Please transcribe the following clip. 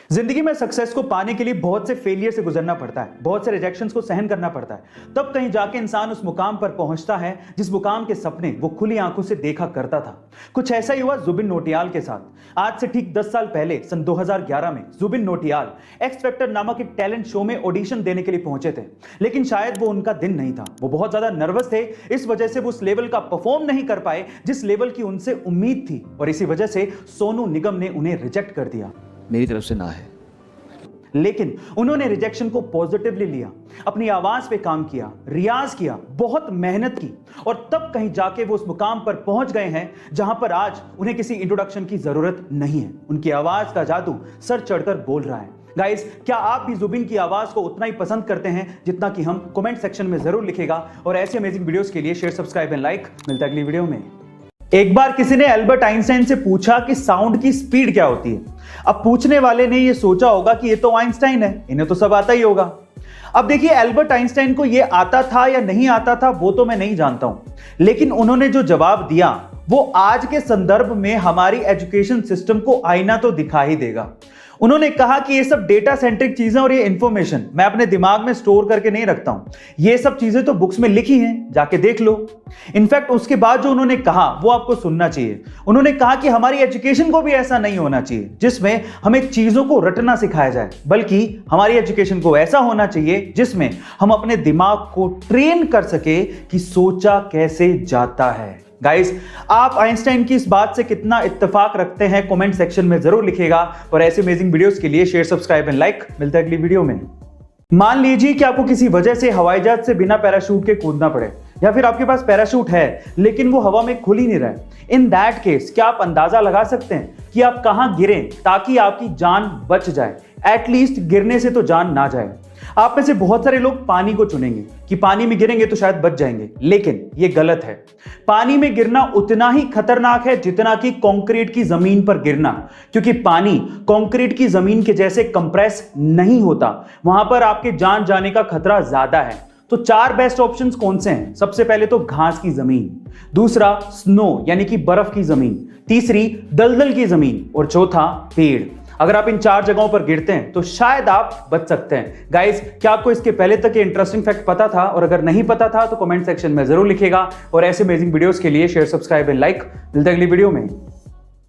जिंदगी में सक्सेस को पाने के लिए बहुत से फेलियर से गुजरना पड़ता है, बहुत से रिजेक्शंस को सहन करना पड़ता है। तब कहीं जाके इंसान उस मुकाम पर पहुंचता है जिस मुकाम के सपने वो खुली आंखों से देखा करता था। कुछ ऐसा ही हुआ जुबिन नौटियाल के साथ। आज से ठीक 10 साल पहले सन 2011 में जुबिन नौटियाल एक्स फैक्टर नामक एक टैलेंट शो में ऑडिशन देने के लिए पहुंचे थे, लेकिन शायद वो उनका दिन नहीं था। वो बहुत ज्यादा नर्वस थे, इस वजह से वो उस लेवल का परफॉर्म नहीं कर पाए जिस लेवल की उनसे उम्मीद थी, और इसी वजह से सोनू निगम ने उन्हें रिजेक्ट कर दिया। मेरी तरफ से ना है। लेकिन उन्होंने रिजेक्शन को पॉजिटिवली लिया, अपनी आवाज पे काम किया, रियाज किया, बहुत मेहनत की, और तब कहीं जाके वो उस मुकाम पर पहुंच गए हैं जहां पर आज उन्हें किसी इंट्रोडक्शन की जरूरत नहीं है। उनकी आवाज का जादू सर चढ़कर बोल रहा है। गाइस, क्या आप भी जुबिन की आवाज को उतना ही पसंद करते हैं जितना कि हम? कमेंट सेक्शन में जरूर लिखेगा, और ऐसे अमेजिंग वीडियोस के लिए शेयर, सब्सक्राइब एंड लाइक। मिलता है अगली वीडियो में। एक बार किसी ने एल्बर्ट आइंस्टाइन से पूछा कि साउंड की स्पीड क्या होती है। अब पूछने वाले ने यह सोचा होगा कि ये तो आइंस्टाइन है, इन्हें तो सब आता ही होगा। अब देखिए, एल्बर्ट आइंस्टाइन को यह आता था या नहीं आता था वो तो मैं नहीं जानता हूं, लेकिन उन्होंने जो जवाब दिया वो आज के संदर्भ में हमारी एजुकेशन सिस्टम को आईना तो दिखा ही देगा। उन्होंने कहा कि ये सब डेटा सेंट्रिक चीजें और ये इंफॉर्मेशन मैं अपने दिमाग में स्टोर करके नहीं रखता हूं, ये सब चीजें तो बुक्स में लिखी हैं, जाके देख लो। इनफैक्ट उसके बाद जो उन्होंने कहा वो आपको सुनना चाहिए। उन्होंने कहा कि हमारी एजुकेशन को भी ऐसा नहीं होना चाहिए जिसमें हमें चीजों को रटना सिखाया जाए, बल्कि हमारी एजुकेशन को ऐसा होना चाहिए जिसमें हम अपने दिमाग को ट्रेन कर सके कि सोचा कैसे जाता है। गाइस, आप आइंस्टाइन की इस बात से कितना इत्तेफाक रखते हैं कमेंट सेक्शन में जरूर लिखेगा, और ऐसे अमेजिंग वीडियोस के लिए शेयर, सब्सक्राइब एंड लाइक। मिलता है अगली वीडियो में। मान लीजिए कि आपको किसी वजह से हवाई जहाज से बिना पैराशूट के कूदना पड़े, या फिर आपके पास पैराशूट है लेकिन वो हवा में खुल ही नहीं रहा है। इन दैट केस क्या आप अंदाजा लगा सकते हैं कि आप कहां गिरें ताकि आपकी जान बच जाए? एटलीस्ट गिरने से तो जान ना जाए। आप में से बहुत सारे लोग पानी को चुनेंगे कि पानी में गिरेंगे तो शायद बच जाएंगे, लेकिन यह गलत है। पानी में गिरना उतना ही खतरनाक है जितना कि कंक्रीट की जमीन पर गिरना, क्योंकि पानी कंक्रीट की जमीन के जैसे कंप्रेस नहीं होता, वहां पर आपके जान जाने का खतरा ज्यादा है। तो 4 बेस्ट ऑप्शंस कौन से हैं? सबसे पहले तो घास की जमीन, दूसरा स्नो यानी कि बर्फ की जमीन, तीसरी दलदल की जमीन, और चौथा पेड़। अगर आप इन 4 जगहों पर गिरते हैं तो शायद आप बच सकते हैं। गाइस, क्या आपको इसके पहले तक ये इंटरेस्टिंग फैक्ट पता था? और अगर नहीं पता था तो कमेंट सेक्शन में जरूर लिखेगा, और ऐसे अमेजिंग वीडियोस के लिए शेयर, सब्सक्राइब एंड लाइक। मिलते हैं अगली वीडियो में।